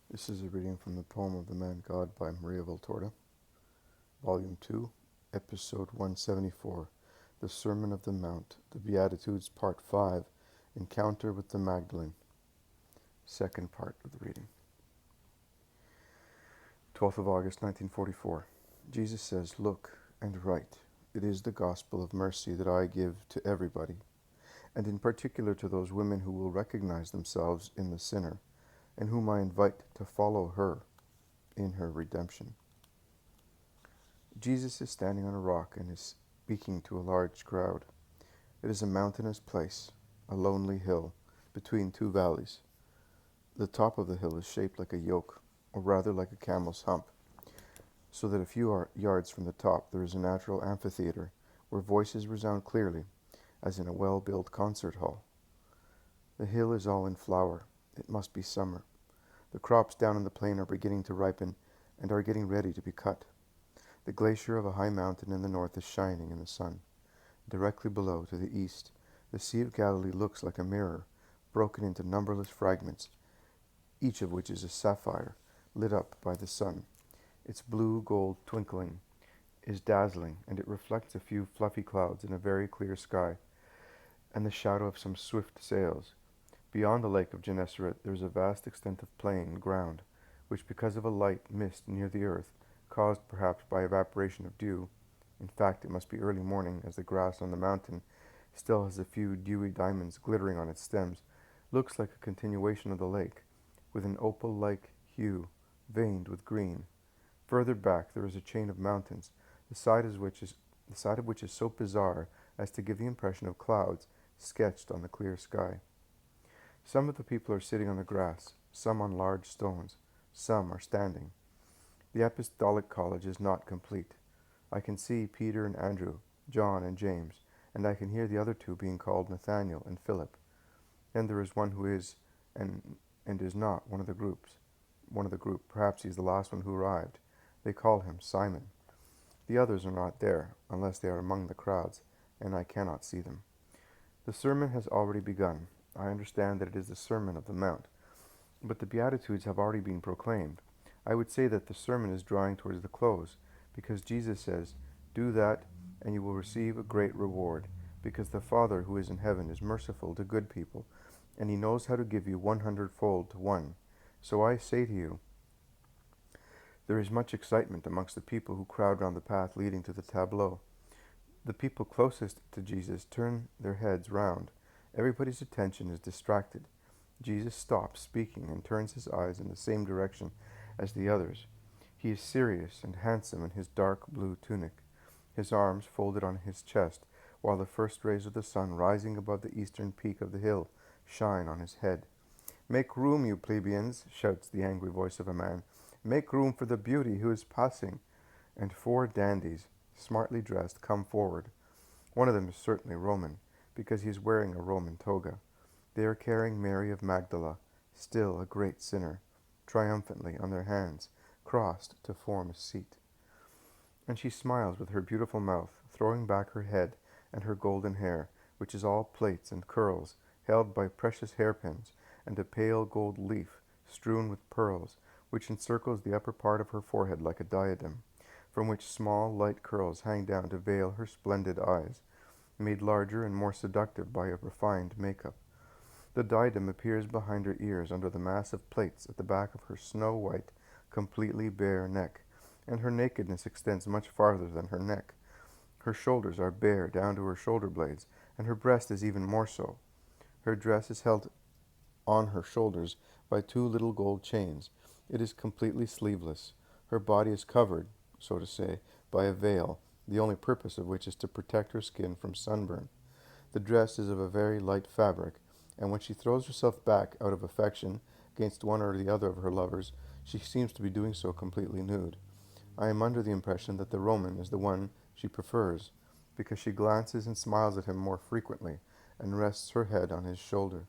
This is a reading from the poem of the Man God by Maria Valtorta, Volume 2, Episode 174, The Sermon of the Mount, the Beatitudes, Part 5, Encounter with the Magdalene. Second part of the reading. 12th of August, 1944. Jesus says, "Look and write. It is the gospel of mercy that I give to everybody, and in particular to those women who will recognize themselves in the sinner, and whom I invite to follow her in her redemption." Jesus is standing on a rock and is speaking to a large crowd. It is a mountainous place, a lonely hill, between two valleys. The top of the hill is shaped like a yoke, or rather like a camel's hump, so that a few yards from the top there is a natural amphitheater where voices resound clearly, as in a well-built concert hall. The hill is all in flower. It must be summer. The crops down in the plain are beginning to ripen and are getting ready to be cut. The glacier of a high mountain in the north is shining in the sun. Directly below, to the east, the Sea of Galilee looks like a mirror, broken into numberless fragments, each of which is a sapphire, lit up by the sun. Its blue-gold twinkling is dazzling, and it reflects a few fluffy clouds in a very clear sky, and the shadow of some swift sails. Beyond the lake of Gennesaret there is a vast extent of plain ground, which because of a light mist near the earth, caused perhaps by evaporation of dew, in fact it must be early morning, as the grass on the mountain still has a few dewy diamonds glittering on its stems, looks like a continuation of the lake, with an opal-like hue, veined with green. Further back there is a chain of mountains, the side of which is so bizarre as to give the impression of clouds sketched on the clear sky. Some of the people are sitting on the grass, some on large stones, some are standing. The apostolic college is not complete. I can see Peter and Andrew, John and James, and I can hear the other two being called Nathaniel and Philip. Then there is one who is and is not one of the group. Perhaps he is the last one who arrived. They call him Simon. The others are not there, unless they are among the crowds, and I cannot see them. The sermon has already begun. I understand that it is the Sermon of the Mount, but the Beatitudes have already been proclaimed. I would say that the sermon is drawing towards the close, because Jesus says, "Do that, and you will receive a great reward, because the Father who is in heaven is merciful to good people, and he knows how to give you 100-fold to one. So I say to you," there is much excitement amongst the people who crowd round the path leading to the tableau. The people closest to Jesus turn their heads round. Everybody's attention is distracted. Jesus stops speaking and turns his eyes in the same direction as the others. He is serious and handsome in his dark blue tunic, his arms folded on his chest, while the first rays of the sun rising above the eastern peak of the hill shine on his head. "Make room, you plebeians," shouts the angry voice of a man. "Make room for the beauty who is passing." And 4 dandies, smartly dressed, come forward. One of them is certainly Roman, because he is wearing a Roman toga. They are carrying Mary of Magdala, still a great sinner, triumphantly on their hands, crossed to form a seat. And she smiles with her beautiful mouth, throwing back her head and her golden hair, which is all plaits and curls, held by precious hairpins, and a pale gold leaf strewn with pearls, which encircles the upper part of her forehead like a diadem, from which small light curls hang down to veil her splendid eyes, made larger and more seductive by a refined makeup. The diadem appears behind her ears under the mass of plaits at the back of her snow-white, completely bare neck, and her nakedness extends much farther than her neck. Her shoulders are bare down to her shoulder blades, and her breast is even more so. Her dress is held on her shoulders by 2 little gold chains. It is completely sleeveless. Her body is covered, so to say, by a veil, the only purpose of which is to protect her skin from sunburn. The dress is of a very light fabric, and when she throws herself back out of affection against one or the other of her lovers, she seems to be doing so completely nude. I am under the impression that the Roman is the one she prefers, because she glances and smiles at him more frequently, and rests her head on his shoulder.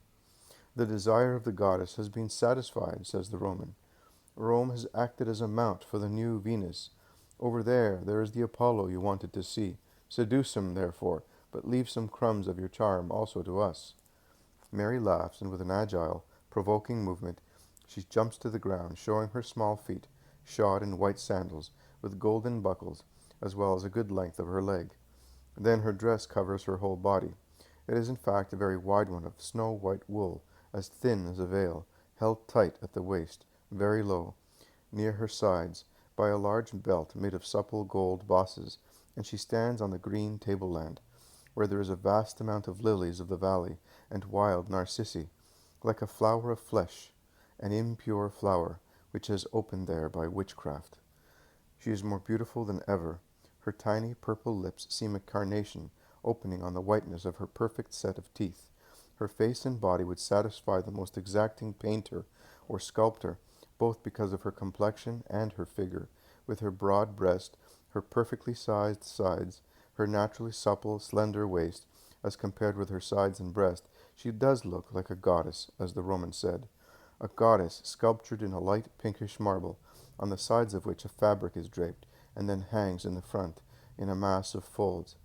"The desire of the goddess has been satisfied," says the Roman. "Rome has acted as a mount for the new Venus. Over there is the Apollo you wanted to see. Seduce him, therefore, but leave some crumbs of your charm also to us." Mary laughs, and with an agile, provoking movement, She jumps to the ground, showing her small feet, shod in white sandals, with golden buckles, as well as a good length of her leg. Then her dress covers her whole body. It is in fact a very wide one of snow-white wool, as thin as a veil, held tight at the waist, very low, near her sides, by a large belt made of supple gold bosses, and she stands on the green tableland, where there is a vast amount of lilies of the valley, and wild narcissi, like a flower of flesh, an impure flower, which has opened there by witchcraft. She is more beautiful than ever. Her tiny purple lips seem a carnation opening on the whiteness of her perfect set of teeth. Her face and body would satisfy the most exacting painter or sculptor, both because of her complexion and her figure, with her broad breast, her perfectly sized sides, her naturally supple, slender waist, as compared with her sides and breast. She does look like a goddess, as the Romans said. A goddess sculptured in a light pinkish marble, on the sides of which a fabric is draped, and then hangs in the front, in a mass of folds.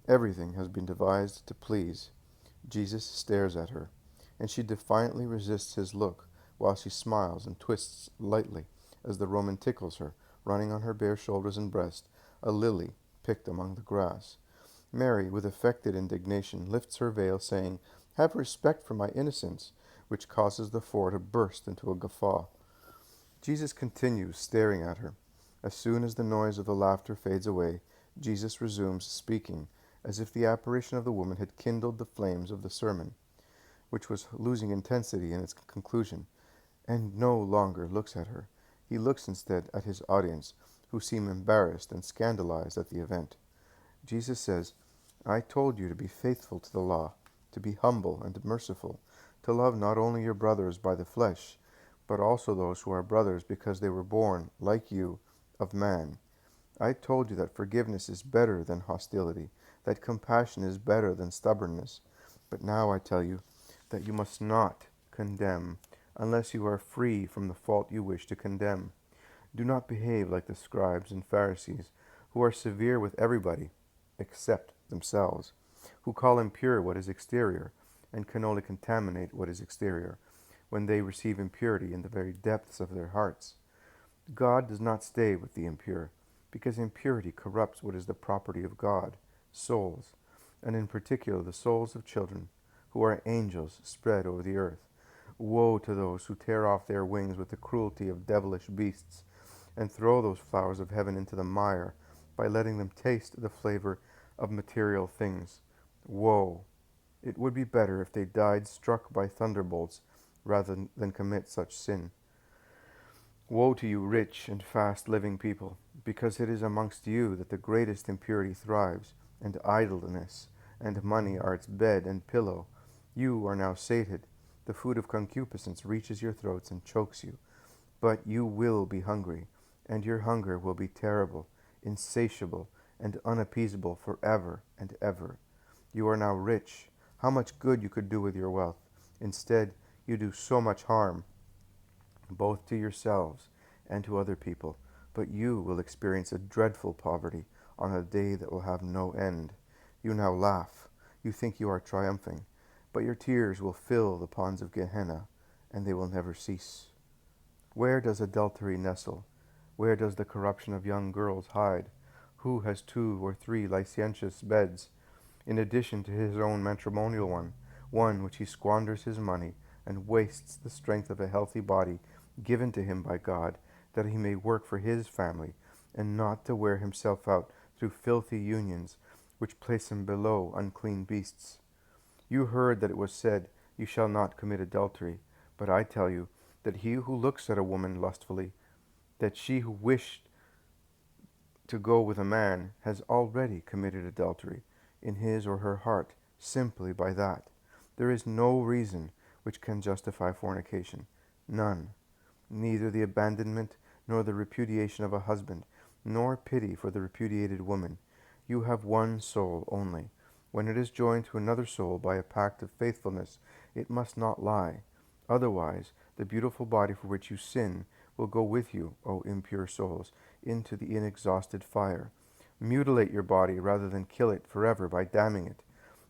Everything has been devised to please. Jesus stares at her, and she defiantly resists his look, while she smiles and twists lightly, as the Roman tickles her, running on her bare shoulders and breast, a lily picked among the grass. Mary, with affected indignation, lifts her veil, saying, "Have respect for my innocence," which causes the floor to burst into a guffaw. Jesus continues staring at her. As soon as the noise of the laughter fades away, Jesus resumes speaking, as if the apparition of the woman had kindled the flames of the sermon, which was losing intensity in its conclusion, and no longer looks at her. He looks instead at his audience, who seem embarrassed and scandalized at the event. Jesus says, "I told you to be faithful to the law, to be humble and merciful, to love not only your brothers by the flesh, but also those who are brothers because they were born, like you, of man. I told you that forgiveness is better than hostility, that compassion is better than stubbornness. But now I tell you that you must not condemn, unless you are free from the fault you wish to condemn. Do not behave like the scribes and Pharisees, who are severe with everybody, except themselves, who call impure what is exterior, and can only contaminate what is exterior, when they receive impurity in the very depths of their hearts. God does not stay with the impure, because impurity corrupts what is the property of God, souls, and in particular the souls of children, who are angels spread over the earth. Woe to those who tear off their wings with the cruelty of devilish beasts, and throw those flowers of heaven into the mire, by letting them taste the flavor of material things. Woe! It would be better if they died struck by thunderbolts rather than commit such sin. Woe to you, rich and fast-living people, because it is amongst you that the greatest impurity thrives, and idleness and money are its bed and pillow. You are now sated. The food of concupiscence reaches your throats and chokes you. But you will be hungry, and your hunger will be terrible, insatiable, and unappeasable forever and ever. You are now rich. How much good you could do with your wealth. Instead, you do so much harm, both to yourselves and to other people. But you will experience a dreadful poverty on a day that will have no end. You now laugh. You think you are triumphing. But your tears will fill the ponds of Gehenna, and they will never cease. Where does adultery nestle? Where does the corruption of young girls hide? Who has 2 or 3 licentious beds, in addition to his own matrimonial one which he squanders his money and wastes the strength of a healthy body given to him by God, that he may work for his family, and not to wear himself out through filthy unions, which place him below unclean beasts? You heard that it was said, 'You shall not commit adultery.' But I tell you that he who looks at a woman lustfully, that she who wished to go with a man, has already committed adultery in his or her heart, simply by that. There is no reason which can justify fornication, none, neither the abandonment nor the repudiation of a husband, nor pity for the repudiated woman. You have one soul only. When it is joined to another soul by a pact of faithfulness, it must not lie. Otherwise, the beautiful body for which you sin will go with you, O impure souls, into the inexhausted fire. Mutilate your body rather than kill it forever by damning it.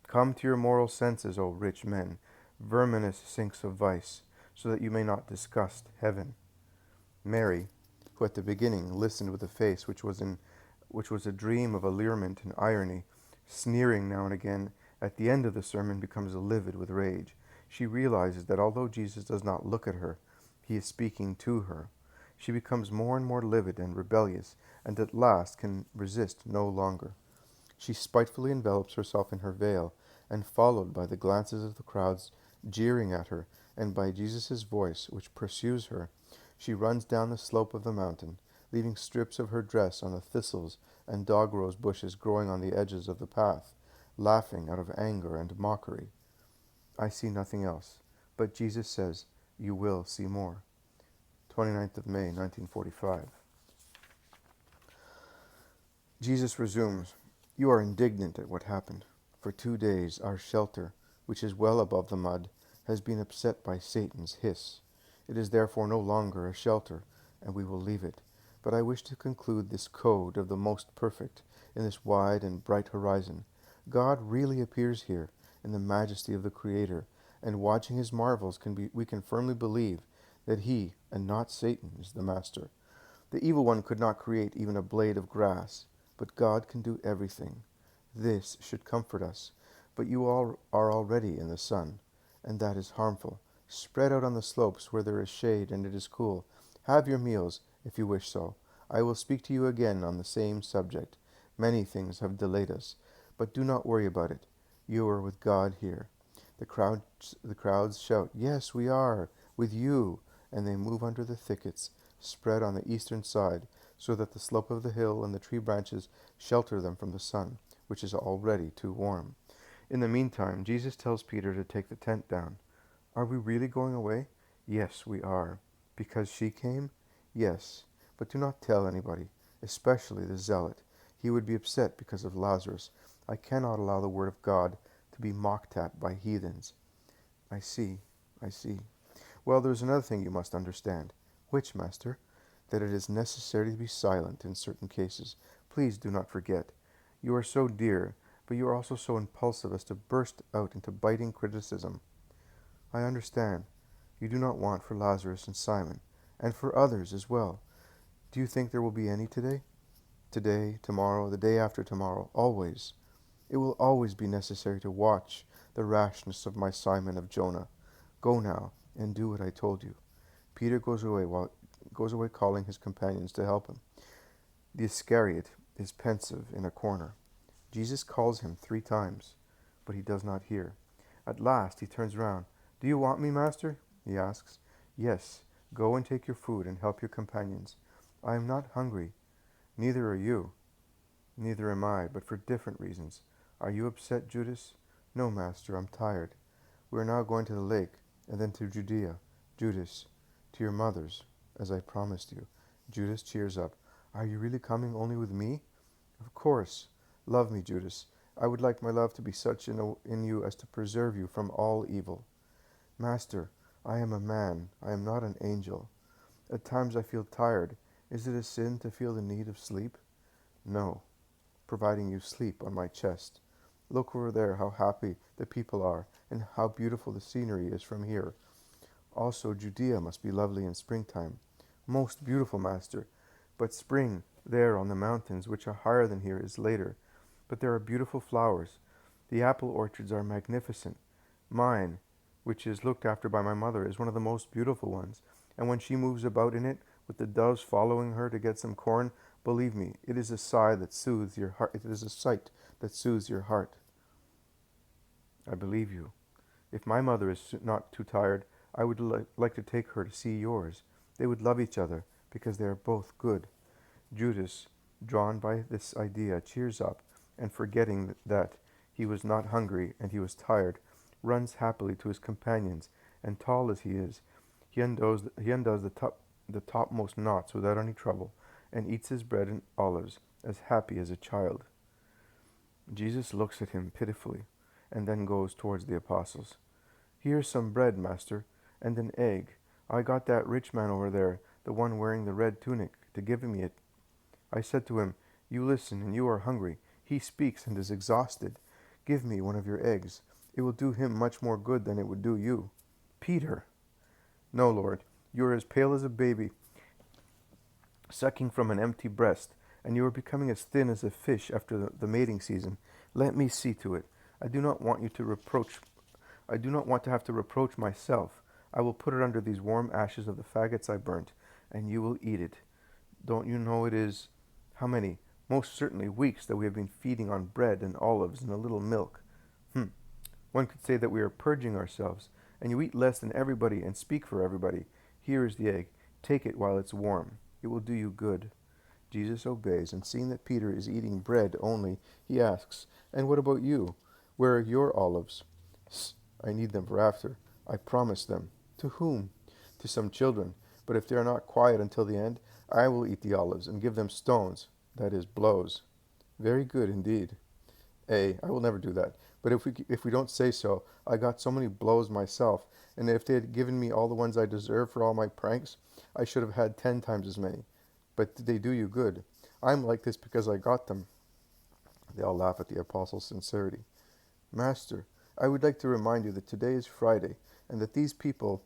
Come to your moral senses, O rich men, verminous sinks of vice, so that you may not disgust heaven. Mary, who at the beginning listened with a face which was a dream of allurement and irony, sneering now and again, at the end of the sermon becomes livid with rage. She realizes that although Jesus does not look at her, he is speaking to her. She becomes more and more livid and rebellious, and at last can resist no longer. She spitefully envelops herself in her veil, and followed by the glances of the crowds jeering at her, and by Jesus' voice which pursues her, she runs down the slope of the mountain, leaving strips of her dress on the thistles and dog-rose bushes growing on the edges of the path, laughing out of anger and mockery. I see nothing else, but Jesus says, "You will see more." 29th of May, 1945. Jesus resumes, "You are indignant at what happened. For 2 days our shelter, which is well above the mud, has been upset by Satan's hiss. It is therefore no longer a shelter, and we will leave it. But I wish to conclude this code of the most perfect in this wide and bright horizon. God really appears here in the majesty of the Creator, and watching his marvels we can firmly believe that he, and not Satan, is the master. The evil one could not create even a blade of grass, but God can do everything. This should comfort us. But you all are already in the sun, and that is harmful. Spread out on the slopes where there is shade and it is cool. Have your meals, if you wish so. I will speak to you again on the same subject. Many things have delayed us, but do not worry about it. You are with God here." The crowds shout, "Yes, we are, with you," and they move under the thickets, spread on the eastern side, so that the slope of the hill and the tree branches shelter them from the sun, which is already too warm. In the meantime, Jesus tells Peter to take the tent down. "Are we really going away?" "Yes, we are." "Because she came?" "Yes. But do not tell anybody, especially the zealot. He would be upset because of Lazarus. I cannot allow the word of God to be mocked at by heathens." I see. "Well, there is another thing you must understand." "Which, Master?" "That it is necessary to be silent in certain cases. Please do not forget. You are so dear, but you are also so impulsive as to burst out into biting criticism." "I understand. You do not want for Lazarus and Simon, and for others as well. Do you think there will be any today?" "Today, tomorrow, the day after tomorrow, always. It will always be necessary to watch the rashness of my Simon of Jonah. Go now, and do what I told you." Peter goes away calling his companions to help him. The Iscariot is pensive in a corner. Jesus calls him 3 times, but he does not hear. At last he turns round. "Do you want me, Master?" he asks. "Yes, go and take your food and help your companions. I am not hungry. Neither are you." "Neither am I, but for different reasons. Are you upset, Judas?" "No, Master, I'm tired. We are now going to the lake, and then to Judea. Judas, to your mother's, as I promised you." Judas cheers up. "Are you really coming only with me?" "Of course. Love me, Judas. I would like my love to be such in you as to preserve you from all evil." "Master, I am a man. I am not an angel. At times I feel tired. Is it a sin to feel the need of sleep?" "No, providing you sleep on my chest. Look over there how happy the people are, and how beautiful the scenery is from here. Also, Judea must be lovely in springtime." "Most beautiful, Master. But spring, there on the mountains, which are higher than here, is later. But there are beautiful flowers. The apple orchards are magnificent. Mine, which is looked after by my mother, is one of the most beautiful ones. And when she moves about in it, with the doves following her to get some corn, believe me, it is a sigh that soothes your heart. It is a sight that soothes your heart." "I believe you. If my mother is not too tired, I would like to take her to see yours. They would love each other, because they are both good." Judas, drawn by this idea, cheers up, and forgetting that he was not hungry and he was tired, runs happily to his companions, and tall as he is, he undoes the topmost knots without any trouble, and eats his bread and olives, as happy as a child. Jesus looks at him pitifully, and then goes towards the apostles. "Here's some bread, Master, and an egg. I got that rich man over there, the one wearing the red tunic, to give me it. I said to him, 'You listen, and you are hungry. He speaks and is exhausted. Give me one of your eggs. It will do him much more good than it would do you.'" "Peter!" No, Lord, you are as pale as a baby sucking from an empty breast, and you are becoming as thin as a fish after the mating season. Let me see to it. I do not want you to reproach I do not want to have to reproach myself. I will put it under these warm ashes of the faggots I burnt, and you will eat it. Don't you know it is, how many? Most certainly weeks that we have been feeding on bread and olives and a little milk. One could say that we are purging ourselves, and you eat less than everybody and speak for everybody. Here is the egg. Take it while it's warm. It will do you good. Jesus obeys, and seeing that Peter is eating bread only, he asks, And what about you? Where are your olives? I need them for after. I promised them. To whom? To some children. But if they are not quiet until the end, I will eat the olives and give them stones, that is, blows. Very good indeed. I will never do that. But if we don't say so, I got so many blows myself, and if they had given me all the ones I deserve for all my pranks, I should have had 10 times as many. But they do you good. I'm like this because I got them. They all laugh at the apostle's sincerity. Master, I would like to remind you that today is Friday, and that these people,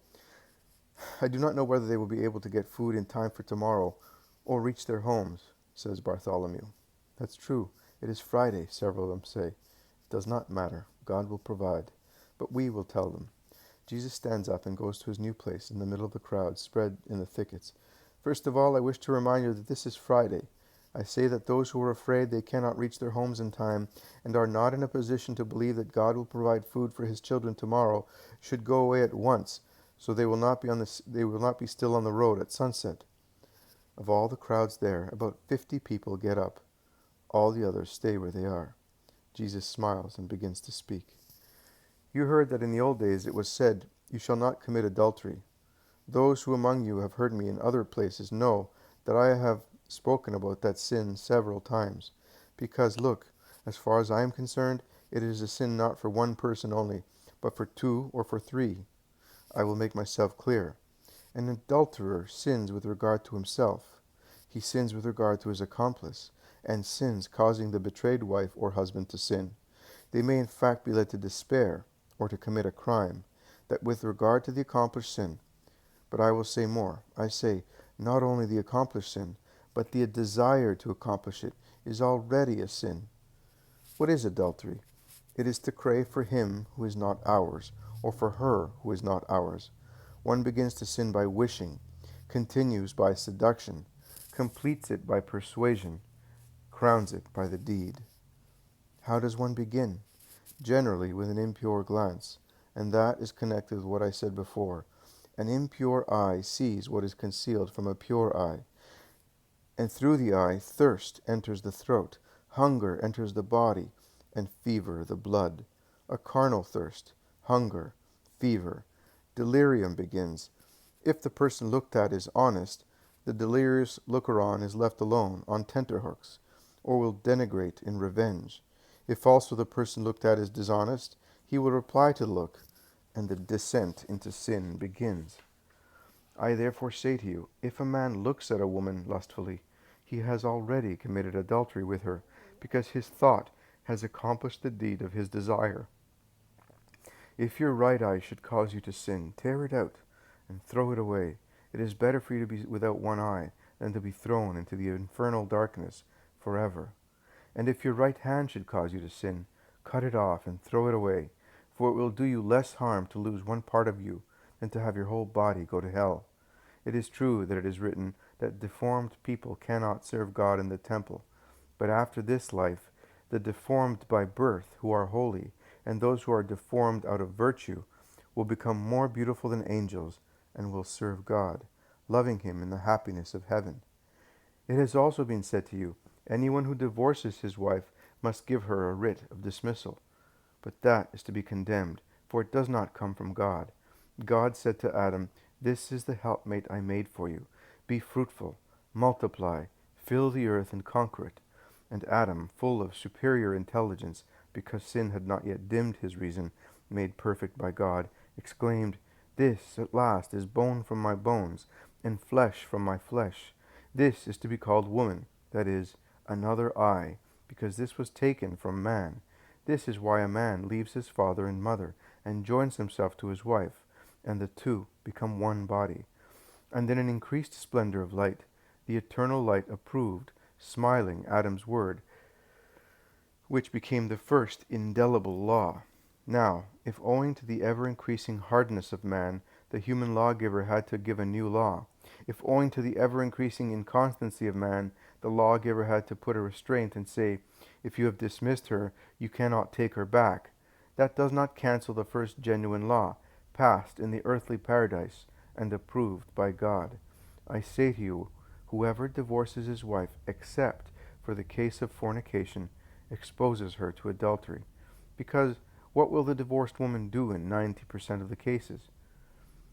I do not know whether they will be able to get food in time for tomorrow, or reach their homes, says Bartholomew. That's true. It is Friday, several of them say. It does not matter. God will provide. But we will tell them. Jesus stands up and goes to his new place in the middle of the crowd spread in the thickets. First of all, I wish to remind you that this is Friday. I say that those who are afraid they cannot reach their homes in time and are not in a position to believe that God will provide food for his children tomorrow should go away at once, so they will not be still on the road at sunset. Of all the crowds there, about 50 people get up. All the others stay where they are. Jesus smiles and begins to speak. You heard that in the old days it was said, You shall not commit adultery. Those who among you have heard me in other places know that I have spoken about that sin several times. Because, look, as far as I am concerned, it is a sin not for one person only, but for two or for three. I will make myself clear. An adulterer sins with regard to himself. He sins with regard to his accomplice, and sins causing the betrayed wife or husband to sin. They may in fact be led to despair, or to commit a crime, that with regard to the accomplished sin. But I will say more. I say, not only the accomplished sin, but the desire to accomplish it is already a sin. What is adultery? It is to crave for him who is not ours, or for her who is not ours. One begins to sin by wishing, continues by seduction, completes it by persuasion, crowns it by the deed. How does one begin? Generally with an impure glance, and that is connected with what I said before. An impure eye sees what is concealed from a pure eye. And through the eye, thirst enters the throat, hunger enters the body, and fever the blood. A carnal thirst, hunger, fever. Delirium begins. If the person looked at is honest, the delirious looker-on is left alone on tenterhooks, or will denigrate in revenge. If also the person looked at is dishonest, he will reply to the look, and the descent into sin begins. I therefore say to you, if a man looks at a woman lustfully, he has already committed adultery with her, because his thought has accomplished the deed of his desire. If your right eye should cause you to sin, tear it out and throw it away. It is better for you to be without one eye than to be thrown into the infernal darkness forever. And if your right hand should cause you to sin, cut it off and throw it away, for it will do you less harm to lose one part of you than to have your whole body go to hell. It is true that it is written that deformed people cannot serve God in the temple, but after this life, the deformed by birth who are holy, and those who are deformed out of virtue, will become more beautiful than angels, and will serve God, loving him in the happiness of heaven. It has also been said to you, anyone who divorces his wife must give her a writ of dismissal. But that is to be condemned, for it does not come from God. God said to Adam, This is the helpmate I made for you. Be fruitful, multiply, fill the earth and conquer it. And Adam, full of superior intelligence, because sin had not yet dimmed his reason, made perfect by God, exclaimed, This at last is bone from my bones, and flesh from my flesh. This is to be called woman, that is, another eye, because this was taken from man. This is why a man leaves his father and mother, and joins himself to his wife, and the two become one body. And in an increased splendor of light, the eternal light approved, smiling Adam's word, which became the first indelible law. Now, if owing to the ever-increasing hardness of man, the human lawgiver had to give a new law, if owing to the ever-increasing inconstancy of man, the lawgiver had to put a restraint and say, if you have dismissed her, you cannot take her back, that does not cancel the first genuine law, passed in the earthly paradise and approved by God. I say to you, whoever divorces his wife, except for the case of fornication, exposes her to adultery. Because what will the divorced woman do in 90% of the cases?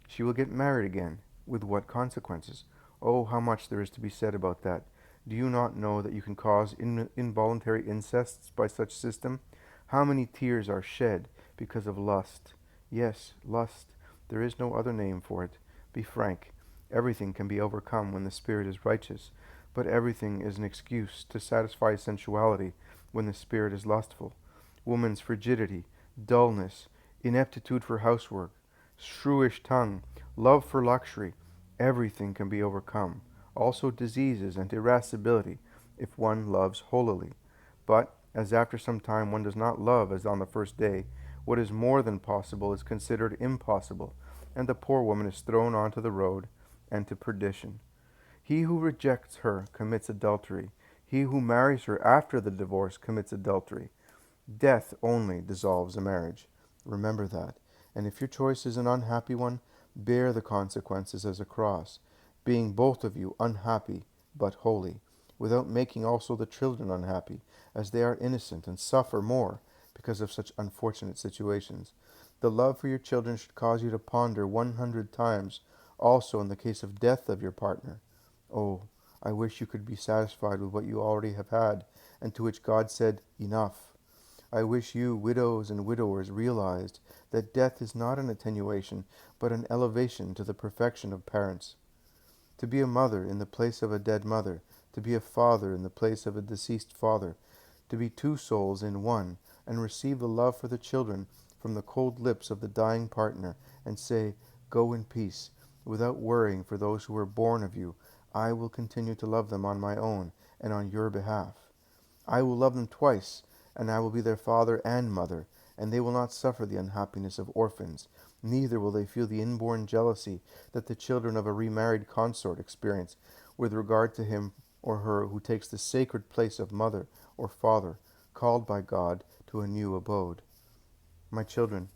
She will get married again. With what consequences? Oh, how much there is to be said about that. Do you not know that you can cause involuntary incests by such system? How many tears are shed because of lust? Yes, lust. There is no other name for it. Be frank. Everything can be overcome when the spirit is righteous, but everything is an excuse to satisfy sensuality when the spirit is lustful. Woman's frigidity, dullness, ineptitude for housework, shrewish tongue, love for luxury, everything can be overcome. Also diseases and irascibility, if one loves holily. But, as after some time one does not love as on the first day, what is more than possible is considered impossible, and the poor woman is thrown onto the road and to perdition. He who rejects her commits adultery. He who marries her after the divorce commits adultery. Death only dissolves a marriage. Remember that. And if your choice is an unhappy one, bear the consequences as a cross, being both of you unhappy but holy, without making also the children unhappy, as they are innocent and suffer more because of such unfortunate situations. The love for your children should cause you to ponder 100 times also in the case of death of your partner. Oh, I wish you could be satisfied with what you already have had, and to which God said, enough. I wish you, widows and widowers, realized that death is not an attenuation, but an elevation to the perfection of parents. To be a mother in the place of a dead mother, to be a father in the place of a deceased father, to be two souls in one, and receive the love for the children from the cold lips of the dying partner, and say, go in peace, without worrying for those who were born of you. I will continue to love them on my own and on your behalf. I will love them twice, and I will be their father and mother, and they will not suffer the unhappiness of orphans, neither will they feel the inborn jealousy that the children of a remarried consort experience with regard to him or her who takes the sacred place of mother or father, called by God to a new abode. My children,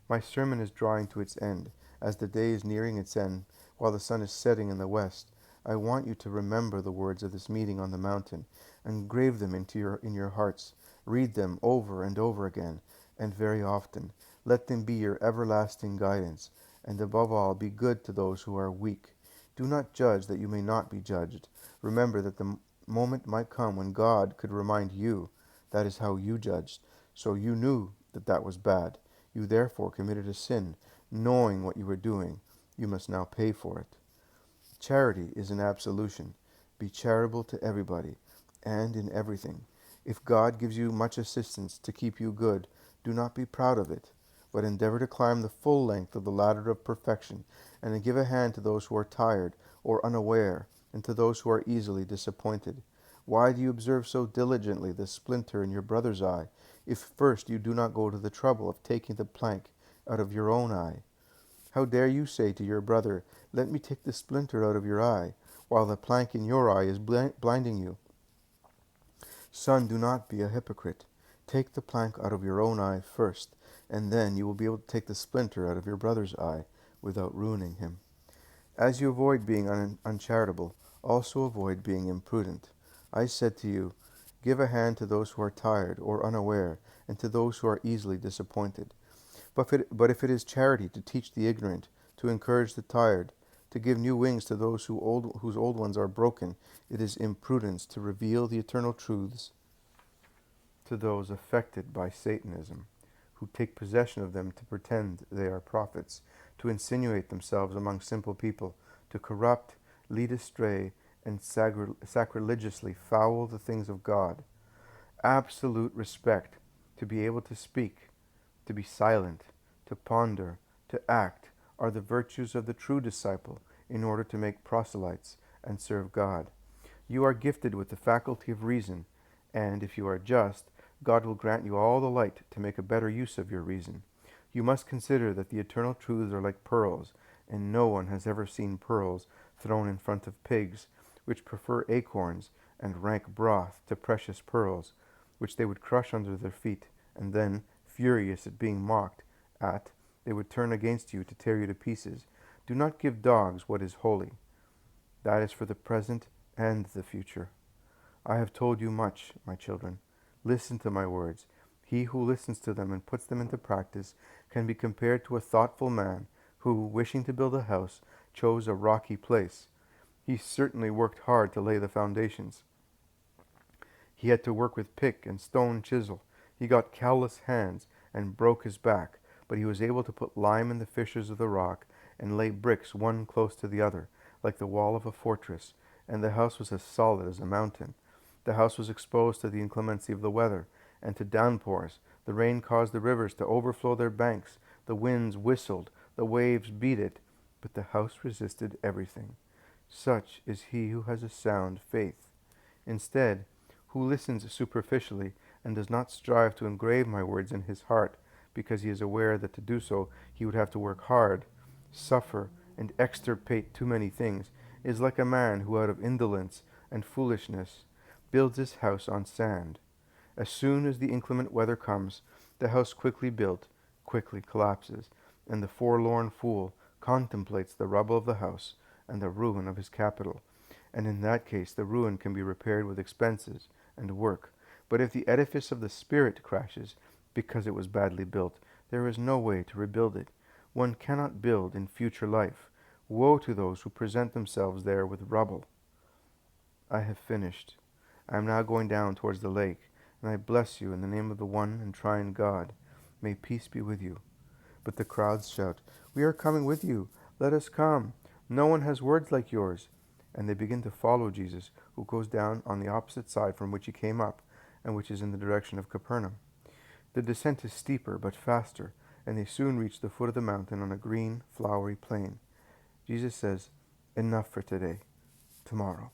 my sermon is drawing to its end. As the day is nearing its end, while the sun is setting in the west, I want you to remember the words of this meeting on the mountain, and engrave them in your hearts. Read them over and over again, and very often. Let them be your everlasting guidance, and above all, be good to those who are weak. Do not judge that you may not be judged. Remember that the moment might come when God could remind you, that is how you judged, so you knew that that was bad. You therefore committed a sin, knowing what you were doing. You must now pay for it. Charity is an absolution. Be charitable to everybody, and in everything. If God gives you much assistance to keep you good, do not be proud of it, but endeavor to climb the full length of the ladder of perfection, and to give a hand to those who are tired or unaware, and to those who are easily disappointed. Why do you observe so diligently the splinter in your brother's eye, if first you do not go to the trouble of taking the plank out of your own eye? How dare you say to your brother, let me take the splinter out of your eye, while the plank in your eye is blinding you? Son, do not be a hypocrite. Take the plank out of your own eye first, and then you will be able to take the splinter out of your brother's eye without ruining him. As you avoid being uncharitable, also avoid being imprudent. I said to you, give a hand to those who are tired or unaware, and to those who are easily disappointed. But if it is charity to teach the ignorant, to encourage the tired, to give new wings to those whose old ones are broken, it is imprudence to reveal the eternal truths to those affected by Satanism, who take possession of them to pretend they are prophets, to insinuate themselves among simple people, to corrupt, lead astray, and sacrilegiously foul the things of God. Absolute respect, to be able to speak, to be silent, to ponder, to act, are the virtues of the true disciple in order to make proselytes and serve God. You are gifted with the faculty of reason, and if you are just, God will grant you all the light to make a better use of your reason. You must consider that the eternal truths are like pearls, and no one has ever seen pearls thrown in front of pigs, which prefer acorns and rank broth to precious pearls, which they would crush under their feet, and then, furious at being mocked at, they would turn against you to tear you to pieces. Do not give dogs what is holy. That is for the present and the future. I have told you much, my children. Listen to my words. He who listens to them and puts them into practice can be compared to a thoughtful man who, wishing to build a house, chose a rocky place. He certainly worked hard to lay the foundations. He had to work with pick and stone chisel. He got callous hands and broke his back, but he was able to put lime in the fissures of the rock and lay bricks one close to the other, like the wall of a fortress, and the house was as solid as a mountain. The house was exposed to the inclemency of the weather and to downpours. The rain caused the rivers to overflow their banks. The winds whistled, the waves beat it, but the house resisted everything. Such is he who has a sound faith. Instead, who listens superficially and does not strive to engrave my words in his heart, because he is aware that to do so he would have to work hard, suffer, and extirpate too many things, is like a man who out of indolence and foolishness builds his house on sand. As soon as the inclement weather comes, the house quickly built quickly collapses, and the forlorn fool contemplates the rubble of the house and the ruin of his capital. And in that case the ruin can be repaired with expenses and work. But if the edifice of the Spirit crashes because it was badly built, there is no way to rebuild it. One cannot build in future life. Woe to those who present themselves there with rubble. I have finished. I am now going down towards the lake, and I bless you in the name of the one and triune God. May peace be with you. But the crowds shout, "We are coming with you. Let us come. No one has words like yours." And they begin to follow Jesus, who goes down on the opposite side from which he came up, and which is in the direction of Capernaum. The descent is steeper, but faster, and they soon reach the foot of the mountain on a green, flowery plain. Jesus says, "Enough for today. Tomorrow."